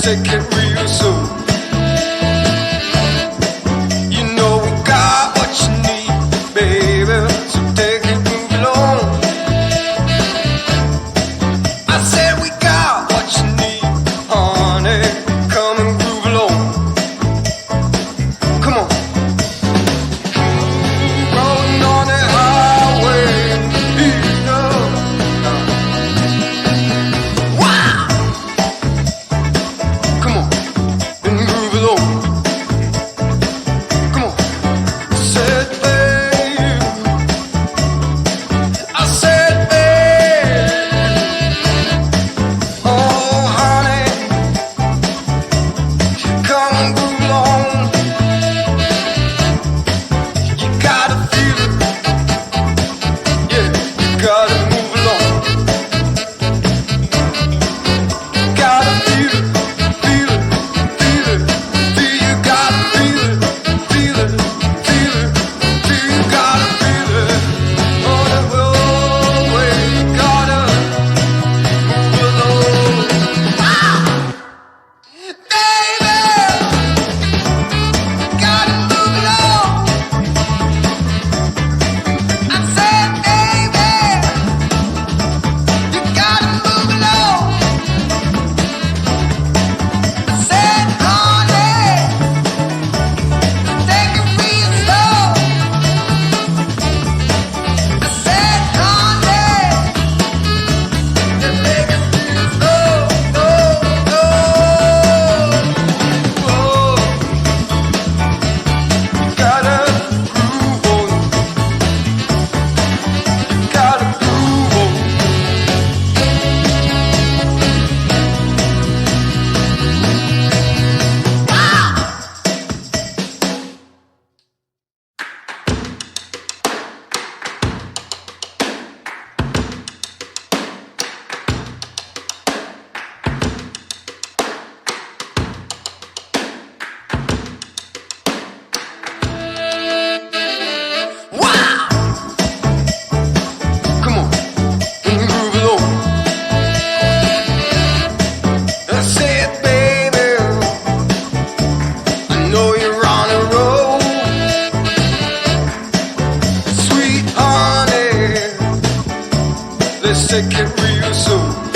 Let's take it real slow. You know we got what you need, baby. So take it, move along. I said we got what you need, honey. Come and groove along. Come on. Rolling on the highway, you know. Wow. Come on, and groove along. Come on. Said babe, I said babe, oh honey, come and groove along. You gotta feel it, yeah, you gotta move along. You gotta feel it, feel it, feel it, feel. You gotta feel it, feel it, feel it, feel. You gotta feel it on the roadway. You gotta move along, baby. Gotta move along. I said, baby, you gotta move along. I said, honey, take it real slow. I said, honey, just take it real slow. Oh, you gotta groove on. You gotta groove on. Wow! Come on, and groove along. I said, baby, I know you're on a roll. Sweet honey, let's take it real slow.